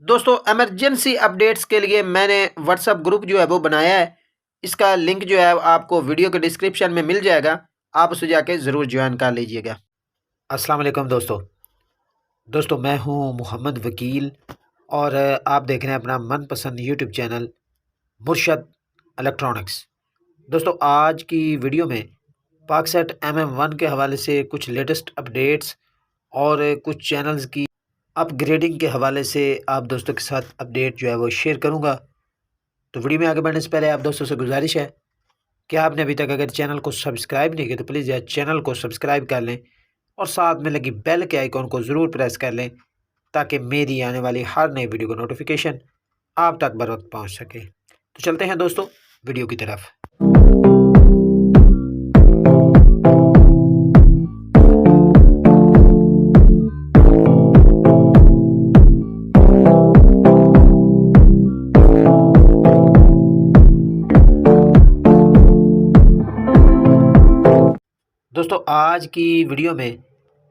दोस्तों emergency updates के लिए मैंने व्हाट्सएप ग्रुप जो है वो बनाया है। इसका लिंक जो है आपको वीडियो के डिस्क्रिप्शन में मिल जाएगा। आप उसे जाके ज़रूर ज्वाइन कर लीजिएगा। अस्सलाम वालेकुम दोस्तों मैं हूं मोहम्मद वकील और आप देख रहे हैं अपना मनपसंद यूट्यूब चैनल मुर्शद इलेक्ट्रॉनिक्स। दोस्तों आज की वीडियो में पाकसेट MM1 के हवाले से कुछ लेटेस्ट अपडेट्स और कुछ चैनल्स की अपग्रेडिंग के हवाले से आप दोस्तों के साथ अपडेट जो है वो शेयर करूंगा। तो वीडियो में आगे बढ़ने से पहले आप दोस्तों से गुजारिश है कि आपने अभी तक अगर चैनल को सब्सक्राइब नहीं किया तो प्लीज़ यार चैनल को सब्सक्राइब कर लें और साथ में लगी बेल के आइकॉन को ज़रूर प्रेस कर लें ताकि मेरी आने वाली हर नई वीडियो का नोटिफिकेशन आप तक बर वक्त पहुँच सके। तो चलते हैं दोस्तों वीडियो की तरफ। दोस्तों आज की वीडियो में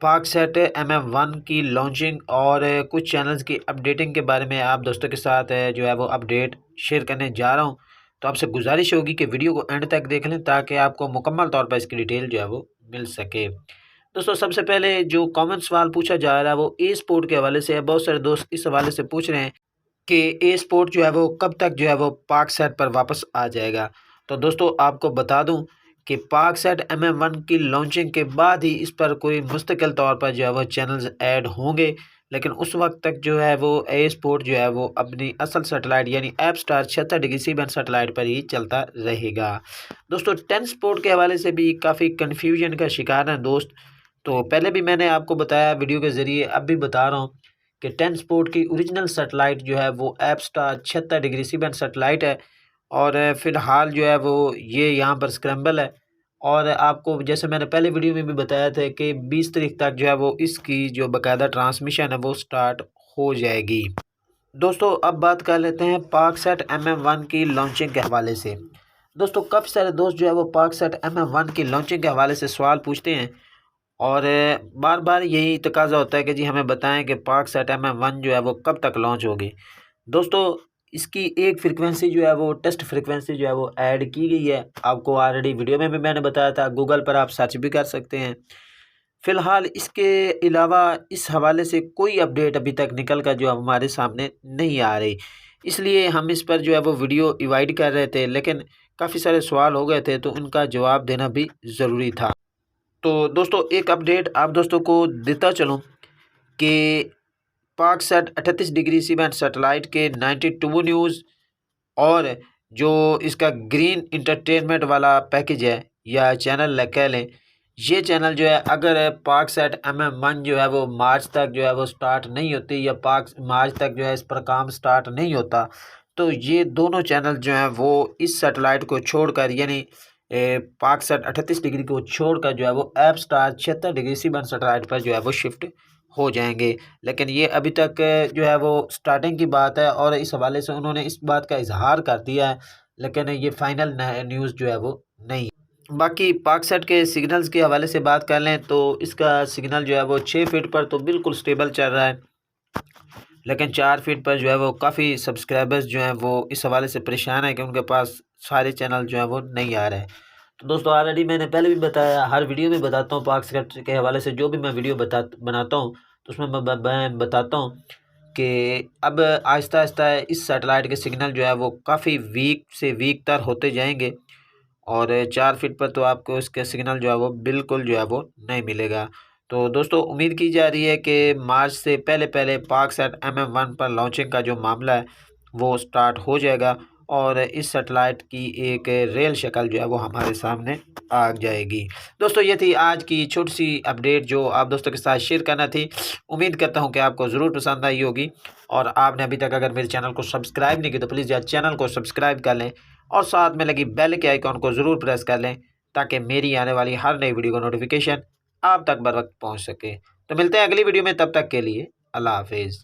पाकसेट MM1 की लॉन्चिंग और कुछ चैनल्स की अपडेटिंग के बारे में आप दोस्तों के साथ जो है वो अपडेट शेयर करने जा रहा हूं। तो आपसे गुजारिश होगी कि वीडियो को एंड तक देख लें ताकि आपको मुकम्मल तौर पर इसकी डिटेल जो है वो मिल सके। दोस्तों सबसे पहले जो कॉमन सवाल पूछा जा रहा है वो ए स्पोर्ट के हवाले से है। बहुत सारे दोस्त इस हवाले से पूछ रहे हैं कि ए स्पोर्ट जो है वो कब तक जो है वो पाकसेट पर वापस आ जाएगा। तो दोस्तों आपको बता दूं कि पाकसेट MM1 की लॉन्चिंग के बाद ही इस पर कोई मुस्तकिल तौर पर जो है वो चैनल्स ऐड होंगे, लेकिन उस वक्त तक जो है वो ए स्पोर्ट जो है वो अपनी असल सेटेलाइट यानी Apstar 76 degree C band satellite पर ही चलता रहेगा। दोस्तों 10 स्पोर्ट के हवाले से भी काफ़ी कन्फ्यूजन का शिकार है दोस्त। तो पहले भी मैंने आपको बताया वीडियो के ज़रिए, अब भी बता रहा हूँ कि 10 स्पोर्ट की ओरिजिनल सेटेलाइट जो है वो Apstar 76 degree C band satellite है और फ़िलहाल जो है वो ये यहाँ पर स्क्रैम्बल है। और आपको जैसे मैंने पहले वीडियो में भी बताया था कि 20 तारीख तक जो है वो इसकी जो बाकायदा ट्रांसमिशन है वो स्टार्ट हो जाएगी। दोस्तों अब बात कर लेते हैं पाकसेट MM1 की लॉन्चिंग के हवाले से। दोस्तों काफ़ी सारे दोस्त जो है वो पाकसेट MM1 की लॉन्चिंग के हवाले से सवाल पूछते हैं और बार बार यही तकाजा होता है कि जी हमें बताएं कि पाकसेट MM1 जो है वो कब तक लॉन्च होगी। दोस्तों इसकी एक फ्रीक्वेंसी जो है वो टेस्ट फ्रीक्वेंसी जो है वो ऐड की गई है। आपको ऑलरेडी वीडियो में भी मैंने बताया था, गूगल पर आप सर्च भी कर सकते हैं। फ़िलहाल इसके अलावा इस हवाले से कोई अपडेट अभी तक निकल कर जो हमारे सामने नहीं आ रही, इसलिए हम इस पर जो है वो वीडियो अवॉइड कर रहे थे, लेकिन काफ़ी सारे सवाल हो गए थे तो उनका जवाब देना भी ज़रूरी था। तो दोस्तों एक अपडेट आप दोस्तों को देता चलूँ कि पाकसेट 38 डिग्री सी बैंड सेटेलाइट के 92 न्यूज़ और जो इसका ग्रीन इंटरटेनमेंट वाला पैकेज है या चैनल कह लें, ये चैनल जो है अगर पाकसेट MM1 जो है वो मार्च तक जो है वो स्टार्ट नहीं होती या मार्च तक जो है इस पर काम स्टार्ट नहीं होता, तो ये दोनों चैनल जो हैं वो इस सेटेलाइट को छोड़कर यानी पाकसेट 38 डिग्री को छोड़कर जो है वो Apstar 76 degree C band satellite पर जो है वो शिफ्ट हो जाएंगे। लेकिन ये अभी तक जो है वो स्टार्टिंग की बात है और इस हवाले से उन्होंने इस बात का इजहार कर दिया है, लेकिन ये फाइनल न्यूज़ जो है वो नहीं। बाकी पाकसेट के सिग्नल्स के हवाले से बात कर लें तो इसका सिग्नल जो है वो 6 फीट पर तो बिल्कुल स्टेबल चल रहा है, लेकिन 4 फीट पर जो है वो काफ़ी सब्सक्राइबर्स जो हैं वो इस हवाले से परेशान है कि उनके पास सारे चैनल जो हैं वो नहीं आ रहे हैं। तो दोस्तों ऑलरेडी मैंने पहले भी बताया, हर वीडियो में बताता हूँ पाकसेट के हवाले से जो भी मैं वीडियो बनाता हूँ तो उसमें मैं बताता हूँ कि अब आहिस्ता आहिस्ता इस सेटेलाइट के सिग्नल जो है वो काफ़ी वीक से वीक तर होते जाएंगे और 4 फीट पर तो आपको इसके सिग्नल जो है वो बिल्कुल जो है वो नहीं मिलेगा। तो दोस्तों उम्मीद की जा रही है कि मार्च से पहले पहले पाकसेट MM1 पर लॉन्चिंग का जो मामला है वो स्टार्ट हो जाएगा और इस सेटेलाइट की एक रियल शक्ल जो है वो हमारे सामने आ जाएगी। दोस्तों ये थी आज की छोटी सी अपडेट जो आप दोस्तों के साथ शेयर करना थी। उम्मीद करता हूँ कि आपको ज़रूर पसंद आई होगी और आपने अभी तक अगर मेरे चैनल को सब्सक्राइब नहीं किया तो प्लीज़ यार चैनल को सब्सक्राइब कर लें और साथ में लगी बेल के आइकॉन को ज़रूर प्रेस कर लें ताकि मेरी आने वाली हर नई वीडियो का नोटिफिकेशन आप तक बर वक्त पहुँच सके। तो मिलते हैं अगली वीडियो में, तब तक के लिए अल्लाह हाफिज़।